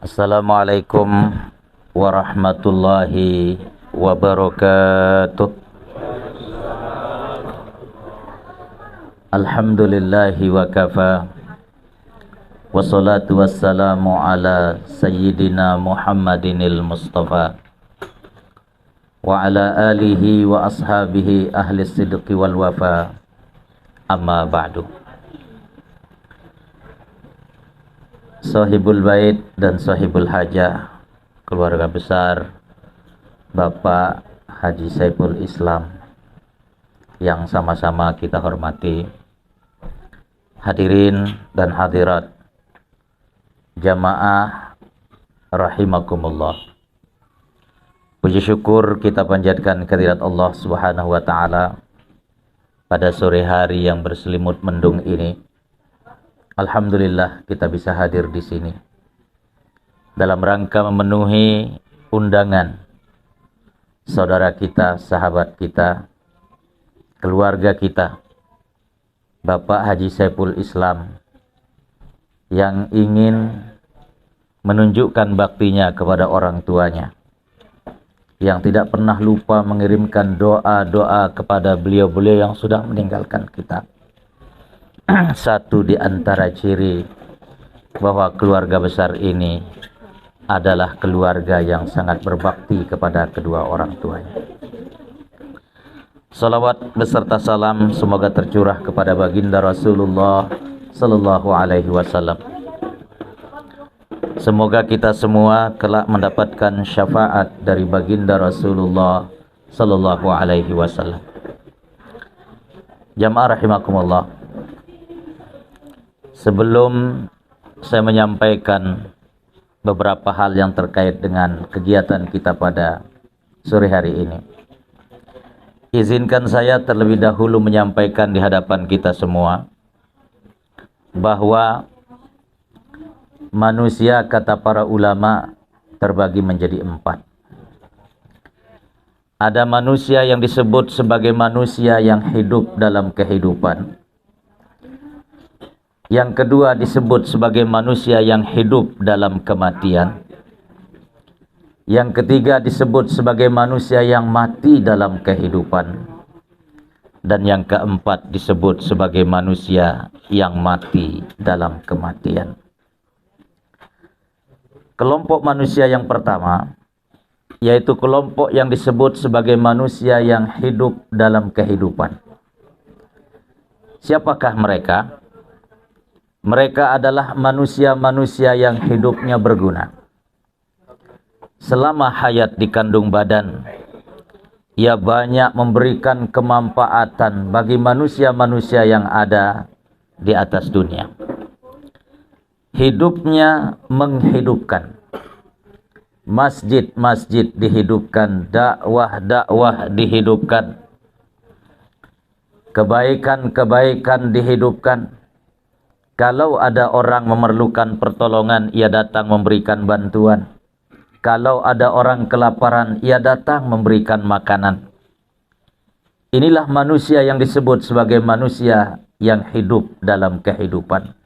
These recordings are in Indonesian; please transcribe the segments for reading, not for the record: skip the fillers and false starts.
Assalamualaikum warahmatullahi wabarakatuh. Alhamdulillahi wa kafa. Wassalatu wassalamu ala sayyidina Muhammadinil Mustafa wa ala alihi wa ashabihi ahli sidqi wal wafa. Amma ba'du. Sahibul bait dan sahibul hajah, keluarga besar Bapak Haji Saiful Islam yang sama-sama kita hormati, hadirin dan hadirat jamaah rahimakumullah. Puji syukur kita panjatkan kehadirat Allah Subhanahu wa taala pada sore hari yang berselimut mendung ini. Alhamdulillah kita bisa hadir di sini dalam rangka memenuhi undangan saudara kita, sahabat kita, keluarga kita, Bapak Haji Saiful Islam yang ingin menunjukkan baktinya kepada orang tuanya, yang tidak pernah lupa mengirimkan doa-doa kepada beliau-beliau yang sudah meninggalkan kita. Satu di antara ciri bahwa keluarga besar ini adalah keluarga yang sangat berbakti kepada kedua orang tuanya. Salawat beserta salam semoga tercurah kepada baginda Rasulullah sallallahu alaihi wasallam. Semoga kita semua kelak mendapatkan syafaat dari baginda Rasulullah sallallahu alaihi wasallam. Jamaah rahimakumullah. Sebelum saya menyampaikan beberapa hal yang terkait dengan kegiatan kita pada sore hari ini, izinkan saya terlebih dahulu menyampaikan di hadapan kita semua bahwa manusia, kata para ulama, terbagi menjadi 4. Ada manusia yang disebut sebagai manusia yang hidup dalam kehidupan. Yang kedua disebut sebagai manusia yang hidup dalam kematian. Yang ketiga disebut sebagai manusia yang mati dalam kehidupan. Dan yang keempat disebut sebagai manusia yang mati dalam kematian. Kelompok manusia yang pertama yaitu kelompok yang disebut sebagai manusia yang hidup dalam kehidupan. Siapakah mereka? Mereka adalah manusia-manusia yang hidupnya berguna. Selama hayat di kandung badan, ia banyak memberikan kemanfaatan bagi manusia-manusia yang ada di atas dunia. Hidupnya menghidupkan. Masjid-masjid dihidupkan, dakwah-dakwah dihidupkan. Kebaikan-kebaikan dihidupkan. Kalau ada orang memerlukan pertolongan, ia datang memberikan bantuan. Kalau ada orang kelaparan, ia datang memberikan makanan. Inilah manusia yang disebut sebagai manusia yang hidup dalam kehidupan.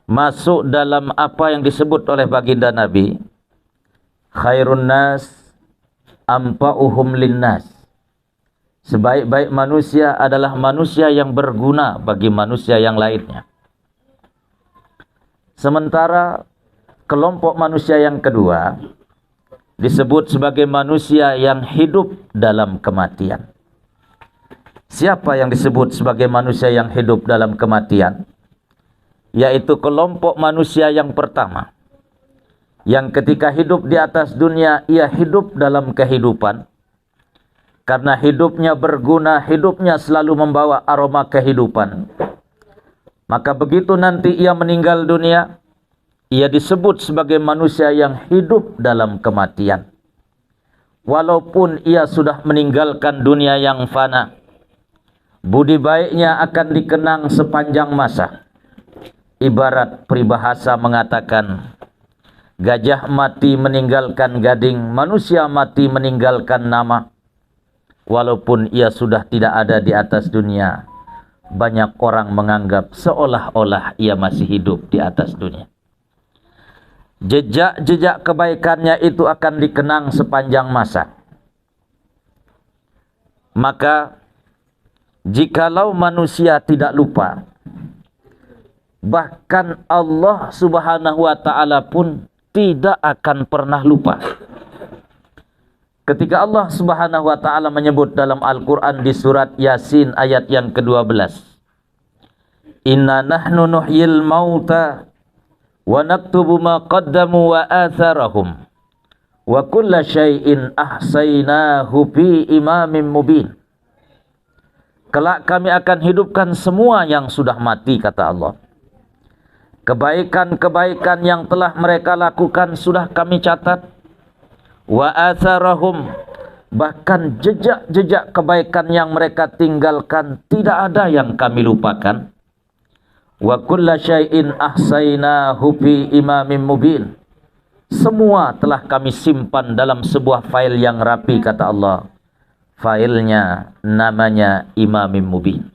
Masuk dalam apa yang disebut oleh baginda Nabi, khairun nas anfa'uhum linnas. Sebaik-baik manusia adalah manusia yang berguna bagi manusia yang lainnya. Sementara kelompok manusia yang kedua disebut sebagai manusia yang hidup dalam kematian. Siapa yang disebut sebagai manusia yang hidup dalam kematian? Yaitu kelompok manusia yang pertama, yang ketika hidup di atas dunia, ia hidup dalam kehidupan. Karena hidupnya berguna, hidupnya selalu membawa aroma kehidupan. Maka begitu nanti ia meninggal dunia, ia disebut sebagai manusia yang hidup dalam kematian. Walaupun ia sudah meninggalkan dunia yang fana, budi baiknya akan dikenang sepanjang masa. Ibarat peribahasa mengatakan, gajah mati meninggalkan gading, manusia mati meninggalkan nama. Walaupun ia sudah tidak ada di atas dunia, banyak orang menganggap seolah-olah ia masih hidup di atas dunia. jejak-jejak kebaikannya itu akan dikenang sepanjang masa. Maka jikalau manusia tidak lupa, bahkan Allah Subhanahu wa ta'ala pun tidak akan pernah lupa. Ketika Allah Subhanahu wa ta'ala menyebut dalam Al-Quran di surat Yasin ayat yang ke-12, Inna nahnu nuhyil mauta wa naktubu ma qaddamu wa atharahum wa kulla syai'in ahsaynahu fi imamin mubin. Kelak kami akan hidupkan semua yang sudah mati, kata Allah. Kebaikan-kebaikan yang telah mereka lakukan sudah kami catat. Wa atharahum, bahkan jejak-jejak kebaikan yang mereka tinggalkan tidak ada yang kami lupakan. Wa kulla syai'in ahsaynahu fi imamin mubin. Semua telah kami simpan dalam sebuah file yang rapi, kata Allah. Filenya namanya Imamin Mubin.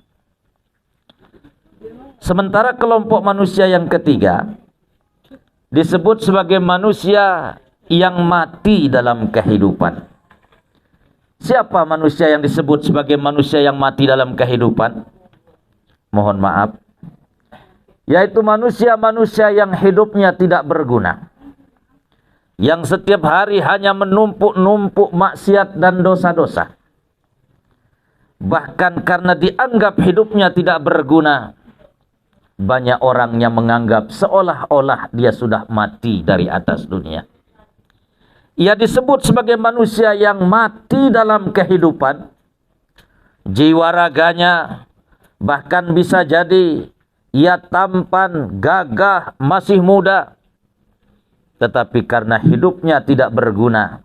Sementara kelompok manusia yang ketiga disebut sebagai manusia yang mati dalam kehidupan. Siapa manusia yang disebut sebagai manusia yang mati dalam kehidupan? Mohon maaf, yaitu manusia-manusia yang hidupnya tidak berguna, yang setiap hari hanya menumpuk-numpuk maksiat dan dosa-dosa. Bahkan karena dianggap hidupnya tidak berguna, banyak orang yang menganggap seolah-olah dia sudah mati dari atas dunia. Ia disebut sebagai manusia yang mati dalam kehidupan. Jiwa raganya bahkan bisa jadi ia tampan, gagah, masih muda, tetapi karena hidupnya tidak berguna,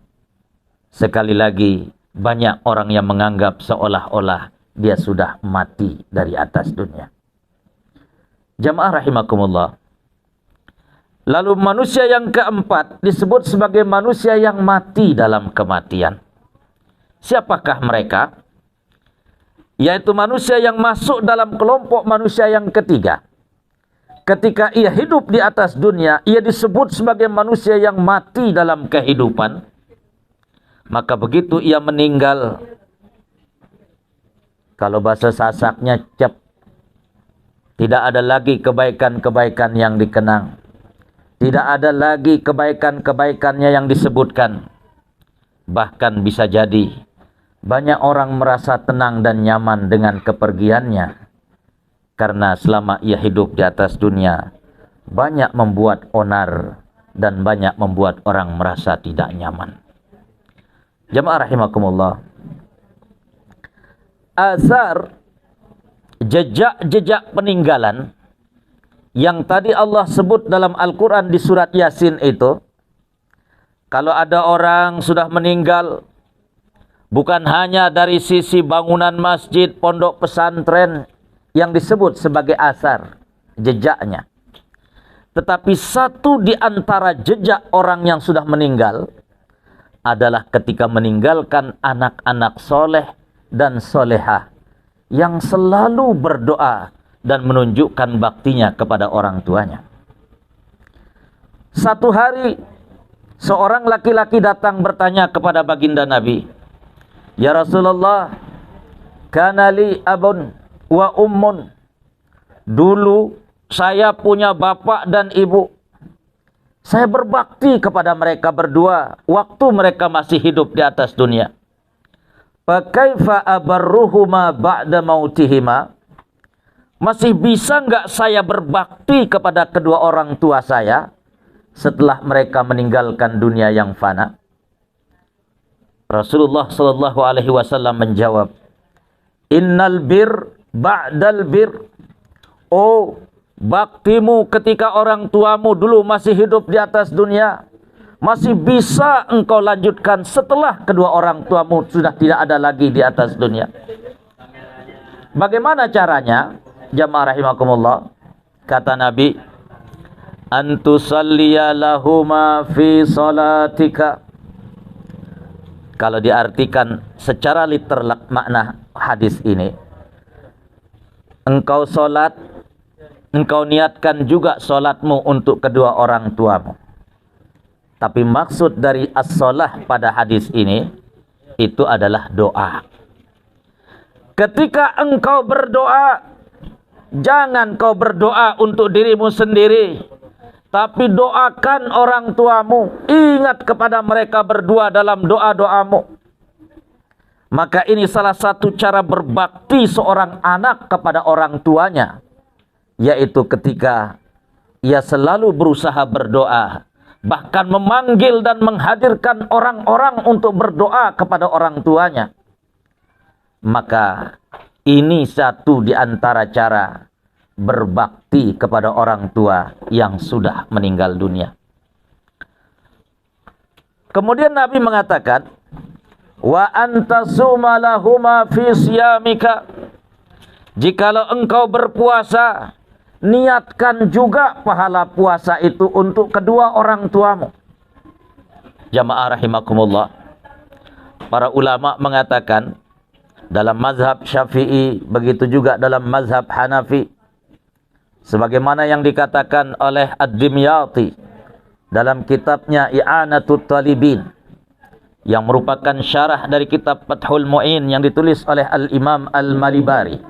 sekali lagi banyak orang yang menganggap seolah-olah dia sudah mati dari atas dunia. Jamaah rahimakumullah. Lalu manusia yang keempat disebut sebagai manusia yang mati dalam kematian. Siapakah mereka? Yaitu manusia yang masuk dalam kelompok manusia yang ketiga. Ketika ia hidup di atas dunia, ia disebut sebagai manusia yang mati dalam kehidupan. Maka begitu ia meninggal, kalau bahasa Sasaknya cep, tidak ada lagi kebaikan-kebaikan yang dikenang. Tidak ada lagi kebaikan-kebaikannya yang disebutkan. Bahkan bisa jadi banyak orang merasa tenang dan nyaman dengan kepergiannya, karena selama ia hidup di atas dunia banyak membuat onar dan banyak membuat orang merasa tidak nyaman. Jamaah rahimakumullah. Azar, jejak-jejak peninggalan yang tadi Allah sebut dalam Al-Quran di surat Yasin itu, kalau ada orang sudah meninggal, bukan hanya dari sisi bangunan masjid, pondok pesantren yang disebut sebagai asar, jejaknya, tetapi satu di antara jejak orang yang sudah meninggal adalah ketika meninggalkan anak-anak soleh dan solehah yang selalu berdoa dan menunjukkan baktinya kepada orang tuanya. Satu hari seorang laki-laki datang bertanya kepada baginda Nabi, "Ya Rasulullah, kana li abun wa ummun." Dulu saya punya bapak dan ibu. Saya berbakti kepada mereka berdua waktu mereka masih hidup di atas dunia. Fa kaifa abarruhuma ba'da mautihima? Masih bisa enggak saya berbakti kepada kedua orang tua saya setelah mereka meninggalkan dunia yang fana? Rasulullah sallallahu alaihi wasallam menjawab, "Innal bir ba'dal bir." Oh, baktimu ketika orang tuamu dulu masih hidup di atas dunia masih bisa engkau lanjutkan setelah kedua orang tuamu sudah tidak ada lagi di atas dunia. Bagaimana caranya? Jamaah rahimakumullah. Kata Nabi, "Antusalliya lahuma fi salatika." Kalau diartikan secara literal makna hadis ini, engkau solat, engkau niatkan juga solatmu untuk kedua orang tuamu. Tapi maksud dari as-shalah pada hadis ini itu adalah doa. Ketika engkau berdoa, jangan kau berdoa untuk dirimu sendiri, tapi doakan orang tuamu. Ingat kepada mereka berdua dalam doa-doamu. Maka ini salah satu cara berbakti seorang anak kepada orang tuanya, yaitu ketika ia selalu berusaha berdoa, bahkan memanggil dan menghadirkan orang-orang untuk berdoa kepada orang tuanya. Maka ini satu di antara cara berbakti kepada orang tua yang sudah meninggal dunia. Kemudian Nabi mengatakan, wa antasuma lahuma fi siyamika. Jikalau engkau berpuasa, niatkan juga pahala puasa itu untuk kedua orang tuamu. Jamaah rahimakumullah. Para ulama mengatakan dalam mazhab Syafi'i, begitu juga dalam mazhab Hanafi, sebagaimana yang dikatakan oleh Ad-Dimyati dalam kitabnya I'anatut Talibin, yang merupakan syarah dari kitab Fathul Mu'in yang ditulis oleh Al-Imam Al-Malibari,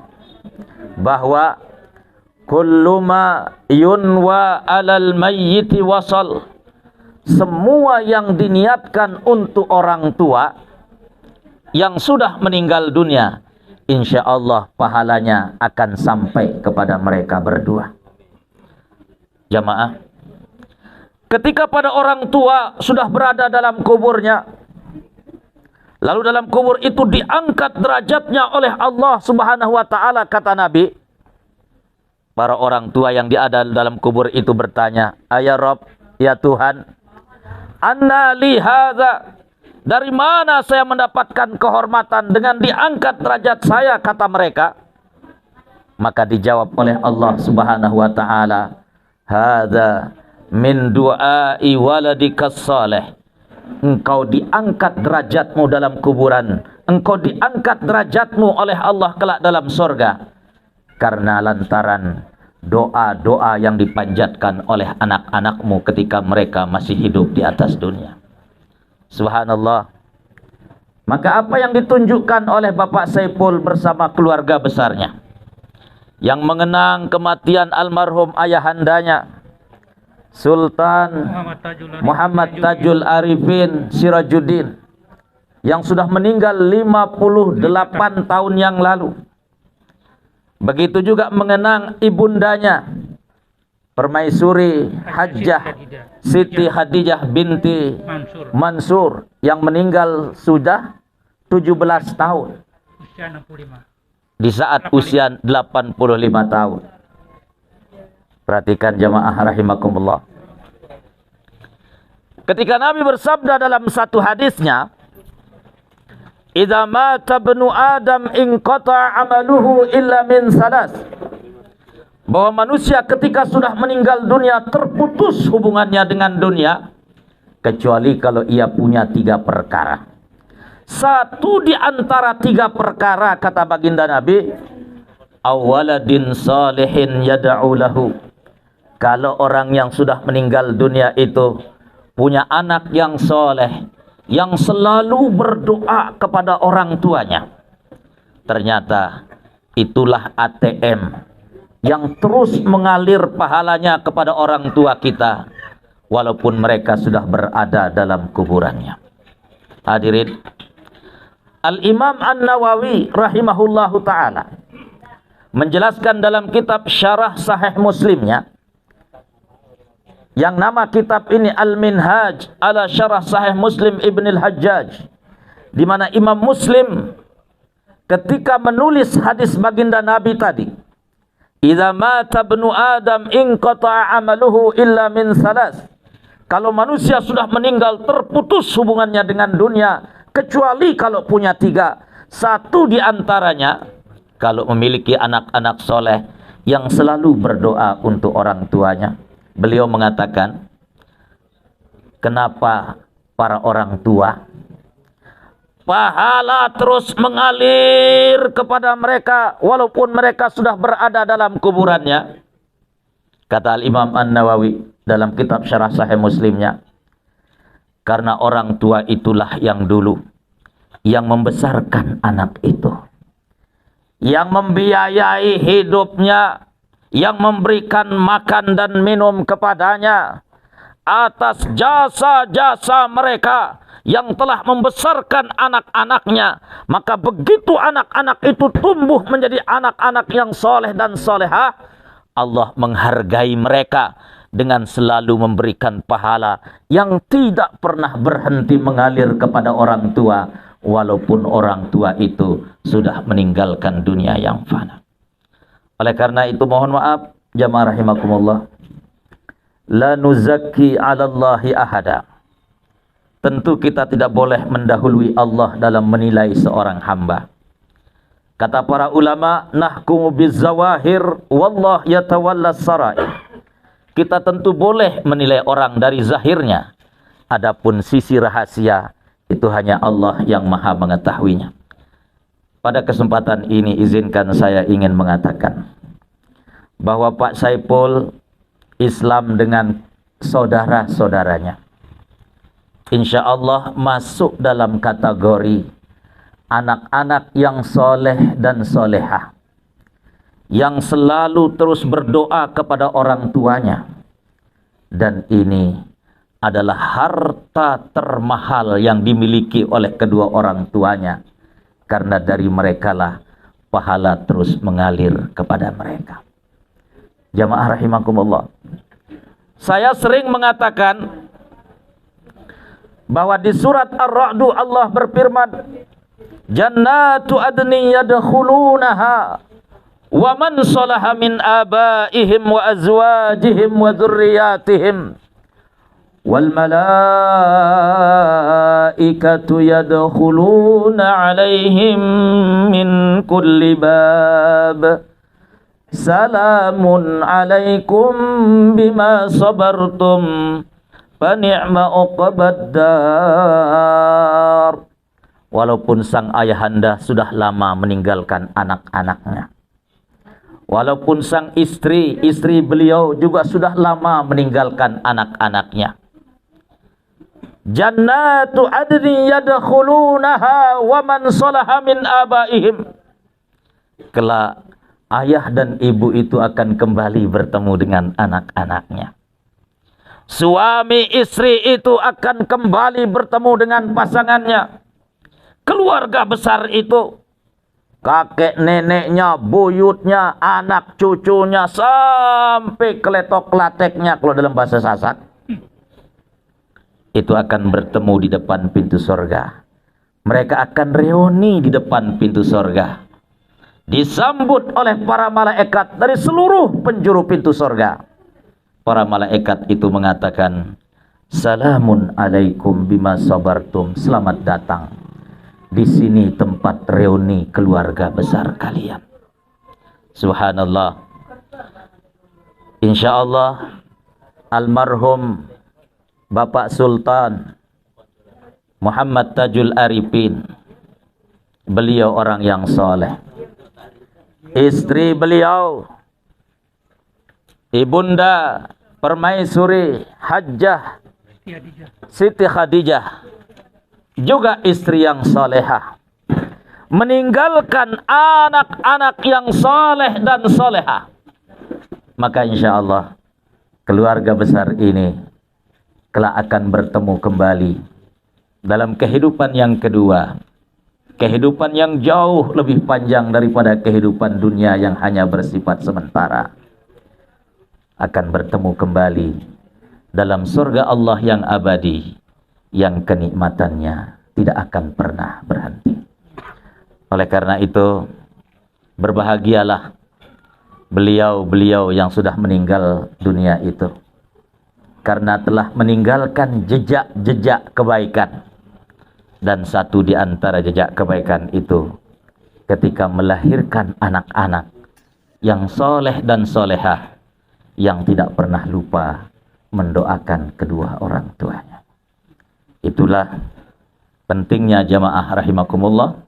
bahwa kullu ma yunwa 'alal mayyiti wasal. Semua yang diniatkan untuk orang tua yang sudah meninggal dunia, insya Allah pahalanya akan sampai kepada mereka berdua. Jamaah, ketika pada orang tua sudah berada dalam kuburnya, lalu dalam kubur itu diangkat derajatnya oleh Allah Subhanahu wa taala, kata Nabi, para orang tua yang ada dalam kubur itu bertanya, "Ya Rabb, ya Tuhan, anna li hadza?" Dari mana saya mendapatkan kehormatan dengan diangkat derajat saya, kata mereka. Maka dijawab oleh Allah Subhanahu wa taala, "Hadza min du'ai waladikas salih." Engkau diangkat derajatmu dalam kuburan, engkau diangkat derajatmu oleh Allah kelak dalam surga, karena lantaran doa-doa yang dipanjatkan oleh anak-anakmu ketika mereka masih hidup di atas dunia. Subhanallah. Maka apa yang ditunjukkan oleh Bapak Saiful bersama keluarga besarnya, yang mengenang kematian almarhum ayahandanya Sultan Muhammad Tajul Arifin Sirajuddin, yang sudah meninggal 58 tahun yang lalu. Begitu juga mengenang ibundanya Permaisuri Hajjah Siti Khadijah binti Mansur, yang meninggal sudah 17 tahun di saat usia 85 tahun. Perhatikan jamaah rahimakumullah. Ketika Nabi bersabda dalam satu hadisnya, "Idza mata ibnu Adam inqata 'amaluhu illa min salas." Bahwa manusia ketika sudah meninggal dunia terputus hubungannya dengan dunia, kecuali kalau ia punya 3 perkara. Satu di antara 3 perkara, kata baginda Nabi, awaladin salihin yad'u lahu. Kalau orang yang sudah meninggal dunia itu punya anak yang soleh, yang selalu berdoa kepada orang tuanya, ternyata itulah ATM yang terus mengalir pahalanya kepada orang tua kita, walaupun mereka sudah berada dalam kuburannya. Hadirin, Al-Imam An-Nawawi rahimahullahu ta'ala menjelaskan dalam kitab Syarah Sahih Muslimnya, yang nama kitab ini Al-Minhaj ala Syarah Sahih Muslim Ibn Al-Hajjaj, di mana Imam Muslim ketika menulis hadis baginda Nabi tadi, "Idza mata ibnu Adam inqata'a 'amaluhu illa min salas." Kalau manusia sudah meninggal terputus hubungannya dengan dunia, kecuali kalau punya 3. Satu di antaranya, kalau memiliki anak-anak soleh yang selalu berdoa untuk orang tuanya. Beliau mengatakan, kenapa para orang tua pahala terus mengalir kepada mereka walaupun mereka sudah berada dalam kuburannya? Kata Al-Imam An-Nawawi dalam kitab Syarah Sahih Muslimnya, Karena orang tua itulah yang dulu yang membesarkan anak itu, yang membiayai hidupnya, yang memberikan makan dan minum kepadanya atas jasa-jasa mereka yang telah membesarkan anak-anaknya. Maka begitu anak-anak itu tumbuh menjadi anak-anak yang soleh dan solehah, Allah menghargai mereka dengan selalu memberikan pahala yang tidak pernah berhenti mengalir kepada orang tua, walaupun orang tua itu sudah meninggalkan dunia yang fana. Oleh karena itu mohon maaf jamaah rahimakumullah, la nuzakki 'ala Allahi ahada. Tentu kita tidak boleh mendahului Allah dalam menilai seorang hamba. Kata para ulama, nahkumu bizawahir wallah yatawalla sarair. Kita tentu boleh menilai orang dari zahirnya, adapun sisi rahasia itu hanya Allah yang maha mengetahuinya. Pada kesempatan ini izinkan saya ingin mengatakan bahwa Pak Saipul Islam dengan saudara-saudaranya insya Allah masuk dalam kategori anak-anak yang soleh dan solehah, yang selalu terus berdoa kepada orang tuanya. Dan ini adalah harta termahal yang dimiliki oleh kedua orang tuanya, karena dari merekalah pahala terus mengalir kepada mereka. Jamaah rahimakumullah, saya sering mengatakan bahwa di surat Ar-Ra'du Allah berfirman, jannatu adni yadkhulunaha wa man salaha min abaihim wa azwajihim wa dzurriyyatihim wal malaikatu yadkhuluna alaihim min kulli bab salamun alaikum bima sabartum fa ni'ma uqbad dar. Walaupun sang ayahanda sudah lama meninggalkan anak-anaknya, walaupun sang istri beliau juga sudah lama meninggalkan anak-anaknya, jannatu adni yadkhulunaha wa man salaha min abaihim, kelak ayah dan ibu itu akan kembali bertemu dengan anak-anaknya. Suami istri itu akan kembali bertemu dengan pasangannya. Keluarga besar itu, kakek neneknya, buyutnya, anak cucunya, sampai keletok lateknya kalau dalam bahasa Sasak, itu akan bertemu di depan pintu sorga. Mereka akan reuni di depan pintu sorga, disambut oleh para malaikat dari seluruh penjuru pintu sorga. Para malaikat itu mengatakan, salamun alaikum bima sabartum, selamat datang. Di sini tempat reuni keluarga besar kalian. Subhanallah. Insya Allah almarhum Bapak Sultan Muhammad Tajul Arifin, beliau orang yang soleh. Istri beliau Ibunda Permaisuri Hajjah Siti Khadijah, juga istri yang solehah, meninggalkan anak-anak yang soleh dan solehah. Maka insya Allah keluarga besar ini kelak akan bertemu kembali dalam kehidupan yang kedua, kehidupan yang jauh lebih panjang daripada kehidupan dunia yang hanya bersifat sementara. Akan bertemu kembali dalam surga Allah yang abadi, yang kenikmatannya tidak akan pernah berhenti. Oleh karena itu, berbahagialah beliau-beliau yang sudah meninggal dunia itu, karena telah meninggalkan jejak-jejak kebaikan. Dan satu di antara jejak kebaikan itu, ketika melahirkan anak-anak yang soleh dan solehah, yang tidak pernah lupa mendoakan kedua orang tuanya. Itulah pentingnya jamaah rahimakumullah,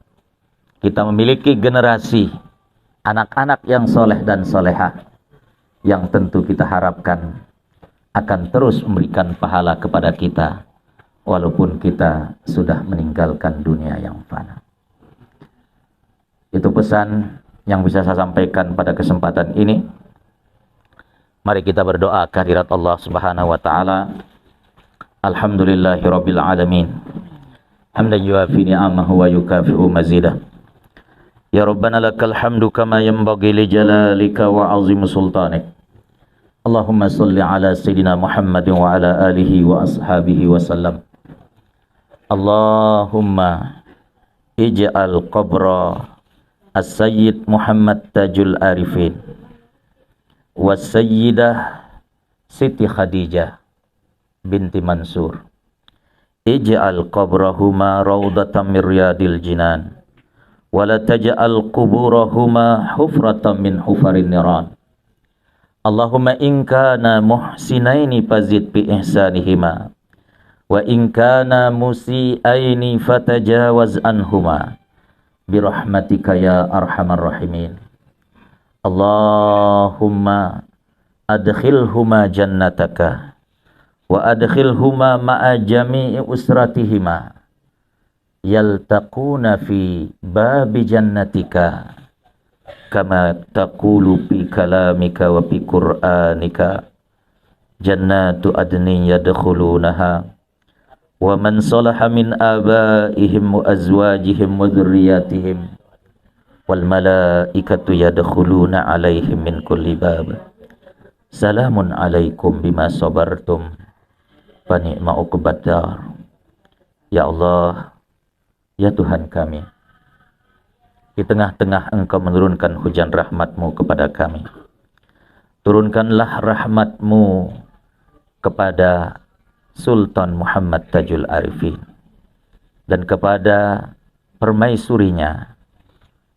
kita memiliki generasi anak-anak yang soleh dan solehah, yang tentu kita harapkan akan terus memberikan pahala kepada kita walaupun kita sudah meninggalkan dunia yang fana. Itu pesan yang bisa saya sampaikan pada kesempatan ini. Mari kita berdoa kehadirat Allah Subhanahu wa taala. Alhamdulillahirabbil alamin. Hamdan yuafi ni'amahu wa yukafi'u mazidah. Ya Rabbana lakal hamdu kama yanbaghi li jalalika wa 'azimi sultanik. Allahumma salli ala sayyidina Muhammadin wa ala alihi wa ashabihi wa sallam. Allahumma ij'al qabra As-Sayyid Muhammad Tajul Arifin Was-Sayyidah Siti Khadijah binti Mansur, ij'al qabrahuma rawdatan min riyadil jinan wa la taj'al quburahuma hufratan min hufarin niran. Allahumma in kana muhsinaini fazid bi ihsanihima wa in kana musiaini fatajawaz anhuma birahmatika ya arhamar rahimin. Allahumma adkhilhuma jannataka wa adkhilhuma ma'a jami'i usratihima yaltaquna fi babi jannatika kama taqulu fi kalamika wa fi qur'anika jannatu adnin yadkhulunaha wa man salaha min abaihim wa azwajihim wa dhurriyyatihim wal malaikatu yadkhuluna alaihim min kulli bab. Salamun alaikum bima sabartum fa ni'ma uqbad dar. Ya Allah, ya Tuhan kami, di tengah-tengah Engkau menurunkan hujan rahmat-Mu kepada kami. Turunkanlah rahmat-Mu kepada Sultan Muhammad Tajul Arifin dan kepada permaisurinya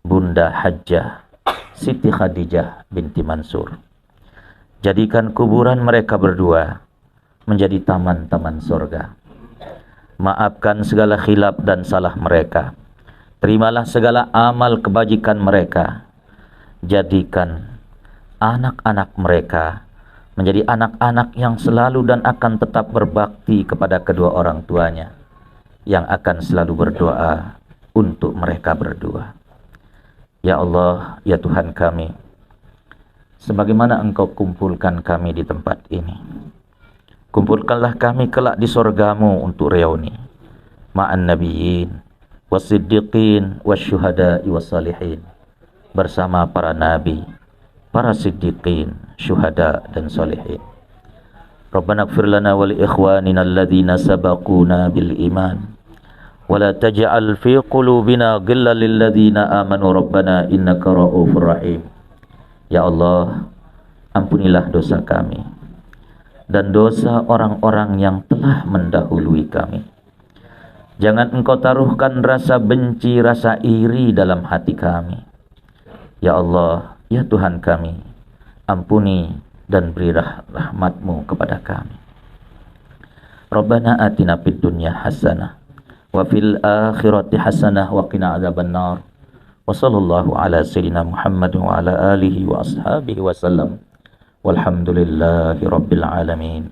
Bunda Hajjah Siti Khadijah binti Mansur. Jadikan kuburan mereka berdua menjadi taman-taman surga. Maafkan segala khilaf dan salah mereka. Terimalah segala amal kebajikan mereka. Jadikan anak-anak mereka menjadi anak-anak yang selalu dan akan tetap berbakti kepada kedua orang tuanya, yang akan selalu berdoa untuk mereka berdua. Ya Allah, ya Tuhan kami, sebagaimana Engkau kumpulkan kami di tempat ini, kumpulkanlah kami kelak di surga-Mu untuk reuni ma'an nabiyyin wasiddiqin wasyuhada'i wassalihin, bersama para nabi, para siddiqin, syuhada dan salihin. Rabbana ighfir lana wa li ikhwanina alladhina sabaquna bil iman wa la taj'al fi qulubina ghillan lil ladzina amanu rabbana innaka ra'ufur rahim. Ya Allah, ampunilah dosa kami dan dosa orang-orang yang telah mendahului kami. Jangan Engkau taruhkan rasa benci, rasa iri dalam hati kami. Ya Allah, ya Tuhan kami, ampuni dan beri rahmat-Mu kepada kami. Rabbana atina fid dunya hasanah wa fil akhirati hasanah wa qina adzabannar. Wa sallallahu ala sayyidina Muhammad wa ala alihi wa ashabihi wa sallam. Walhamdulillahi rabbil alamin.